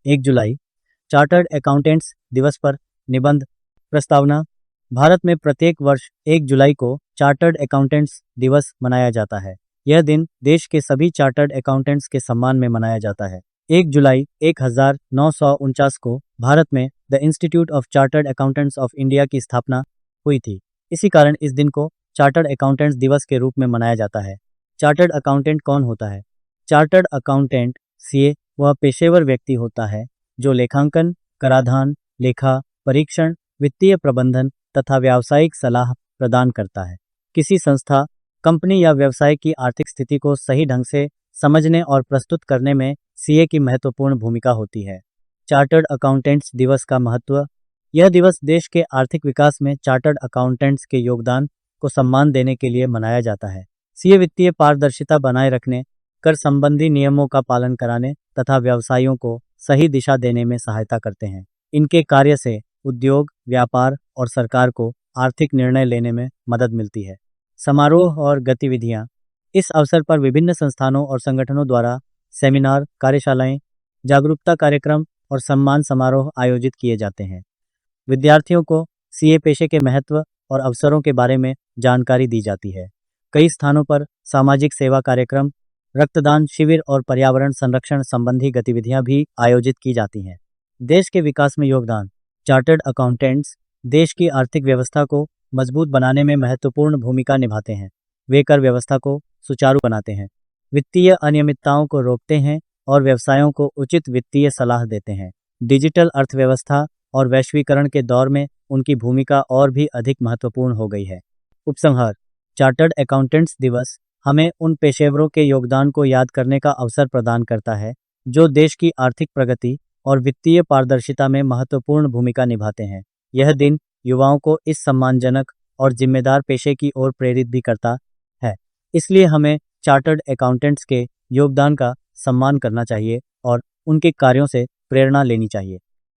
1 जुलाई chartered accountants दिवस पर निबंध प्रस्तावना। भारत में प्रत्येक वर्ष 1 जुलाई को चार्टर्ड अकाउंटेंट्स दिवस मनाया जाता है। यह दिन देश के सभी चार्टर्ड अकाउंटेंट्स के सम्मान में मनाया जाता है। 1 जुलाई 1949 को भारत में the institute of chartered accountants of India की स्थापना हुई थी। इसी कारण इस दिन को चार्टर्ड अकाउंटेंट्स दिवस के रूप में मनाया जाता है। चार्टर्ड अकाउंटेंट कौन होता है? चार्टर्ड अकाउंटेंट सीए वह पेशेवर व्यक्ति होता है जो लेखांकन, कराधान, लेखा परीक्षण, वित्तीय प्रबंधन तथा व्यावसायिक सलाह प्रदान करता है। किसी संस्था, कंपनी या व्यवसाय की आर्थिक स्थिति को सही ढंग से समझने और प्रस्तुत करने में सीए की महत्वपूर्ण भूमिका होती है। चार्टर्ड अकाउंटेंट्स दिवस का महत्व। यह दिवस देश के आर्थिक विकास में चार्टर्ड अकाउंटेंट्स के योगदान को सम्मान देने के लिए मनाया जाता है। सीए वित्तीय पारदर्शिता बनाए रखने, कर संबंधी नियमों का पालन कराने तथा व्यवसायों को सही दिशा देने में सहायता करते हैं। इनके कार्य से उद्योग, व्यापार और सरकार को आर्थिक निर्णय लेने में मदद मिलती है। समारोह और गतिविधियां। इस अवसर पर विभिन्न संस्थानों और संगठनों द्वारा सेमिनार, कार्यशालाएं, जागरूकता कार्यक्रम और सम्मान समारोह आयोजित किए जाते हैं। विद्यार्थियों को सीए पेशे के महत्व और अवसरों के बारे में जानकारी दी जाती है। कई स्थानों पर सामाजिक सेवा कार्यक्रम, रक्तदान शिविर और पर्यावरण संरक्षण संबंधी गतिविधियां भी आयोजित की जाती हैं। देश के विकास में योगदान। चार्टर्ड अकाउंटेंट्स देश की आर्थिक व्यवस्था को मजबूत बनाने में महत्वपूर्ण भूमिका निभाते हैं। वे कर व्यवस्था को सुचारू बनाते हैं, वित्तीय अनियमितताओं को रोकते हैं और व्यवसायों को उचित वित्तीय सलाह देते हैं। डिजिटल अर्थव्यवस्था और वैश्वीकरण के दौर में उनकी भूमिका और भी अधिक महत्वपूर्ण हो गई है। उपसंहार। चार्टर्ड अकाउंटेंट्स दिवस हमें उन पेशेवरों के योगदान को याद करने का अवसर प्रदान करता है जो देश की आर्थिक प्रगति और वित्तीय पारदर्शिता में महत्वपूर्ण भूमिका निभाते हैं। यह दिन युवाओं को इस सम्मानजनक और जिम्मेदार पेशे की ओर प्रेरित भी करता है। इसलिए हमें चार्टर्ड अकाउंटेंट्स के योगदान का सम्मान करना चाहिए और उनके कार्यों से प्रेरणा लेनी चाहिए।